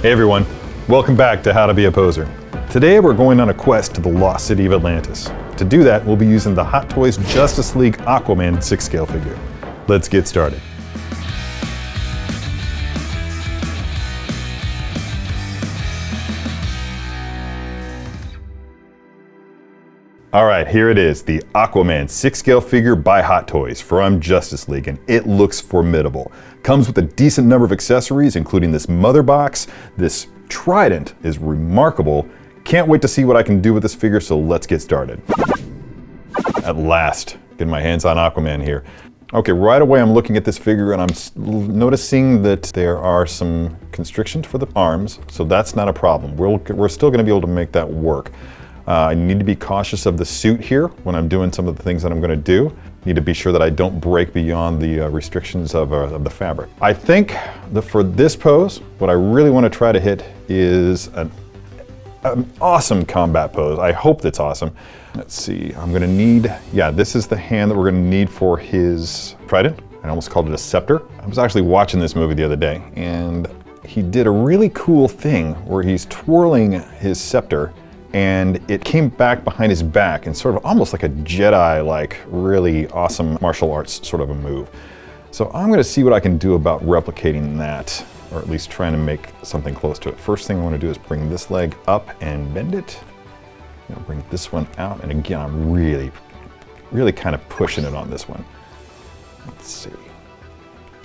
Hey everyone, welcome back to How to Be a Poser. Today we're going on a quest to the lost city of Atlantis. To do that, we'll be using the Hot Toys Justice League Aquaman 6-scale figure. Let's get started. All right, here it is, the Aquaman 6-scale figure by Hot Toys from Justice League, and it looks formidable. Comes with a decent number of accessories, including this mother box. This Trident is remarkable. Can't wait to see what I can do with this figure, so let's get started. At last, getting my hands on Aquaman here. Okay, right away I'm looking at this figure and I'm noticing that there are some constrictions for the arms, so that's not a problem. We're still gonna be able to make that work. I need to be cautious of the suit here when I'm doing some of the things that I'm going to do. Need to be sure that I don't break beyond the restrictions of the fabric. I think that for this pose, what I really want to try to hit is an awesome combat pose. I hope that's awesome. Let's see, I'm going to need, yeah, this is the hand that we're going to need for his Trident. I almost called it a scepter. I was actually watching this movie the other day, and he did a really cool thing where he's twirling his scepter and it came back behind his back and sort of almost like a Jedi, like really awesome martial arts sort of a move. So I'm gonna see what I can do about replicating that, or at least trying to make something close to it. First thing I wanna do is bring this leg up and bend it. I'm gonna bring this one out, and again, I'm really kind of pushing it on this one. Let's see.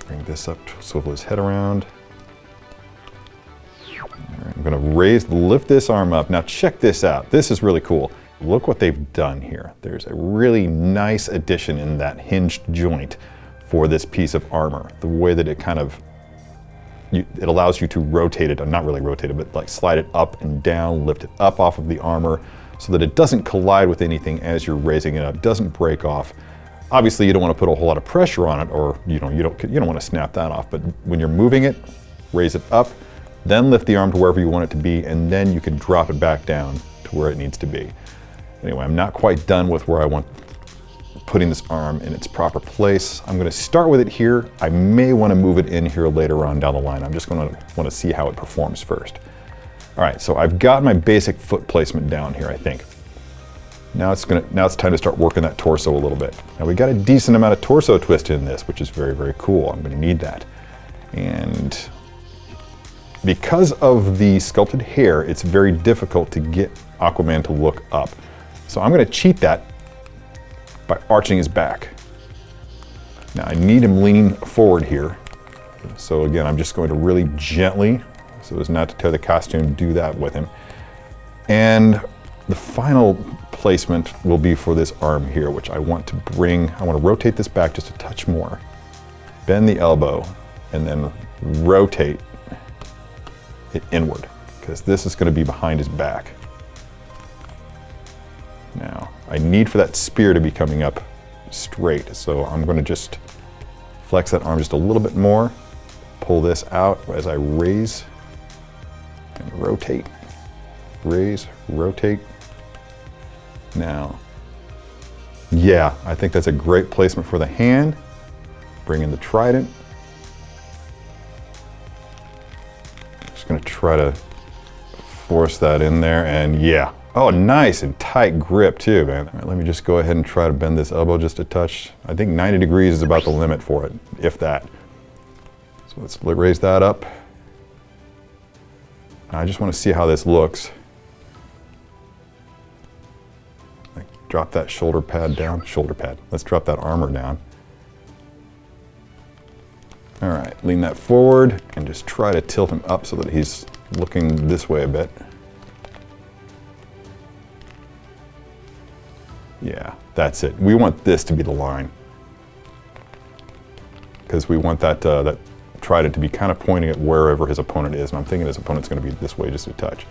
Bring this up, swivel his head around. I'm gonna lift this arm up. Now check this out. This is really cool. Look what they've done here. There's a really nice addition in that hinged joint for this piece of armor. The way that it kind of, it allows you to rotate it, not really rotate it, but like slide it up and down, lift it up off of the armor so that it doesn't collide with anything as you're raising it up, doesn't break off. Obviously you don't wanna put a whole lot of pressure on it, or you don't wanna snap that off, but when you're moving it, raise it up, then lift the arm to wherever you want it to be, and then you can drop it back down to where it needs to be. Anyway, I'm not quite done with where I want putting this arm in its proper place. I'm gonna start with it here. I may wanna move it in here later on down the line. I'm just gonna wanna see how it performs first. All right, so I've got my basic foot placement down here, I think. Now it's time to start working that torso a little bit. Now we got a decent amount of torso twist in this, which is very, very cool. I'm gonna need that. And because of the sculpted hair, it's very difficult to get Aquaman to look up. So I'm gonna cheat that by arching his back. Now I need him leaning forward here. So again, I'm just going to really gently, so as not to tear the costume, do that with him. And the final placement will be for this arm here, which I want to rotate this back just a touch more. Bend the elbow and then rotate it inward, because this is going to be behind his back. Now, I need for that spear to be coming up straight, so I'm going to just flex that arm just a little bit more, pull this out as I raise and rotate, raise, rotate. Now, yeah, I think that's a great placement for the hand. Bring in the Trident. Gonna try to force that in there, and yeah. Oh, nice and tight grip too, man. All right, let me just go ahead and try to bend this elbow just a touch. I think 90 degrees is about the limit for it, if that. So let's raise that up. I just want to see how this looks. Like, drop that shoulder pad down. Let's drop that armor down. All right, lean that forward and just try to tilt him up so that he's looking this way a bit. Yeah, that's it. We want this to be the line, because we want that Trident to be kind of pointing at wherever his opponent is, and I'm thinking his opponent's going to be this way just a touch.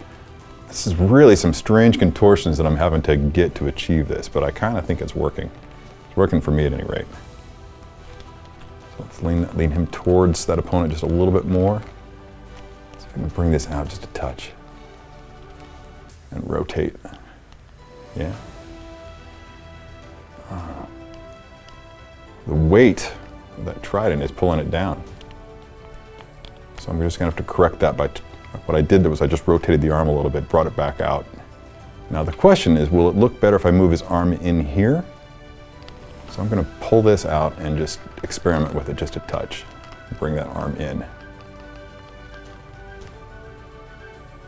This is really some strange contortions that I'm having to get to achieve this, but I kind of think it's working. It's working for me at any rate. Let's lean him towards that opponent just a little bit more. So I'm going to bring this out just a touch. And rotate. Yeah. The weight of that Trident is pulling it down. So I'm just going to have to correct that by What I did was I just rotated the arm a little bit, brought it back out. Now the question is, will it look better if I move his arm in here? So I'm going to pull this out and just experiment with it just a touch. Bring that arm in.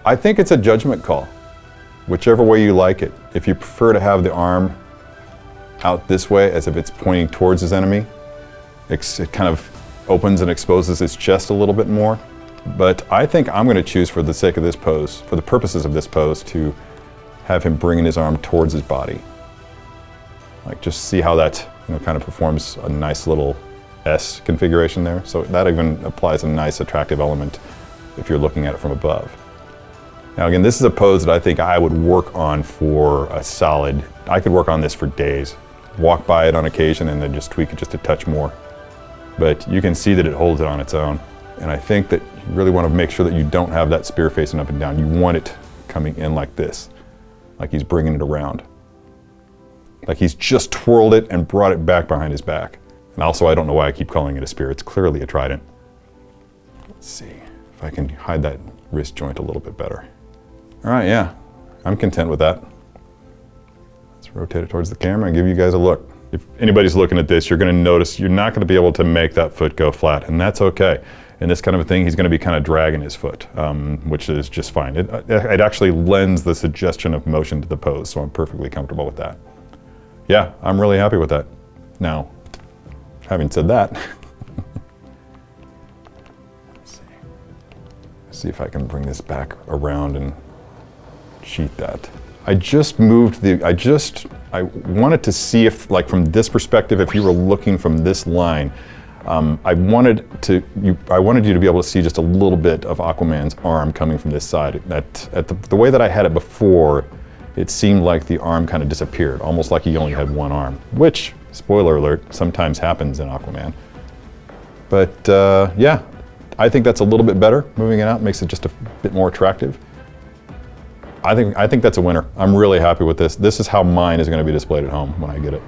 I think it's a judgment call, whichever way you like it. If you prefer to have the arm out this way as if it's pointing towards his enemy, it kind of opens and exposes his chest a little bit more. But I think I'm going to choose, for the sake of this pose, for the purposes of this pose, to have him bringing his arm towards his body. Like, just see how that, kind of performs a nice little S configuration there. So that even applies a nice attractive element if you're looking at it from above. Now again, this is a pose that I think I would work on for a solid, I could work on this for days. Walk by it on occasion and then just tweak it just a touch more. But you can see that it holds it on its own. And I think that you really want to make sure that you don't have that spear facing up and down. You want it coming in like this, like he's bringing it around. Like he's just twirled it and brought it back behind his back. And also, I don't know why I keep calling it a spear. It's clearly a trident. Let's see if I can hide that wrist joint a little bit better. All right, yeah, I'm content with that. Let's rotate it towards the camera and give you guys a look. If anybody's looking at this, you're going to notice you're not going to be able to make that foot go flat, and that's okay. In this kind of a thing, he's going to be kind of dragging his foot, which is just fine. It actually lends the suggestion of motion to the pose, so I'm perfectly comfortable with that. Yeah, I'm really happy with that. Now, having said that, let's see if I can bring this back around and sheath that. I wanted to see if, like, from this perspective, if you were looking from this line, I wanted you to be able to see just a little bit of Aquaman's arm coming from this side. The way that I had it before, it seemed like the arm kind of disappeared, almost like he only had one arm, which, spoiler alert, sometimes happens in Aquaman. But yeah, I think that's a little bit better. Moving it out makes it just a bit more attractive. I think that's a winner. I'm really happy with this. This is how mine is going to be displayed at home when I get it.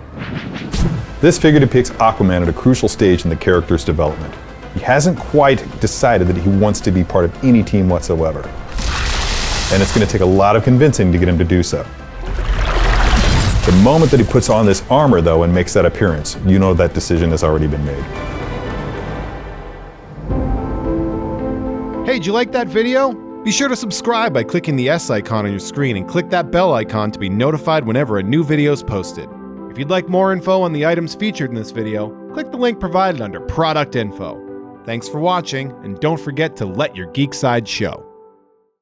This figure depicts Aquaman at a crucial stage in the character's development. He hasn't quite decided that he wants to be part of any team whatsoever. And it's going to take a lot of convincing to get him to do so. The moment that he puts on this armor, though, and makes that appearance, you know that decision has already been made. Hey, did you like that video? Be sure to subscribe by clicking the S icon on your screen and click that bell icon to be notified whenever a new video is posted. If you'd like more info on the items featured in this video, click the link provided under Product Info. Thanks for watching, and don't forget to let your geek side show.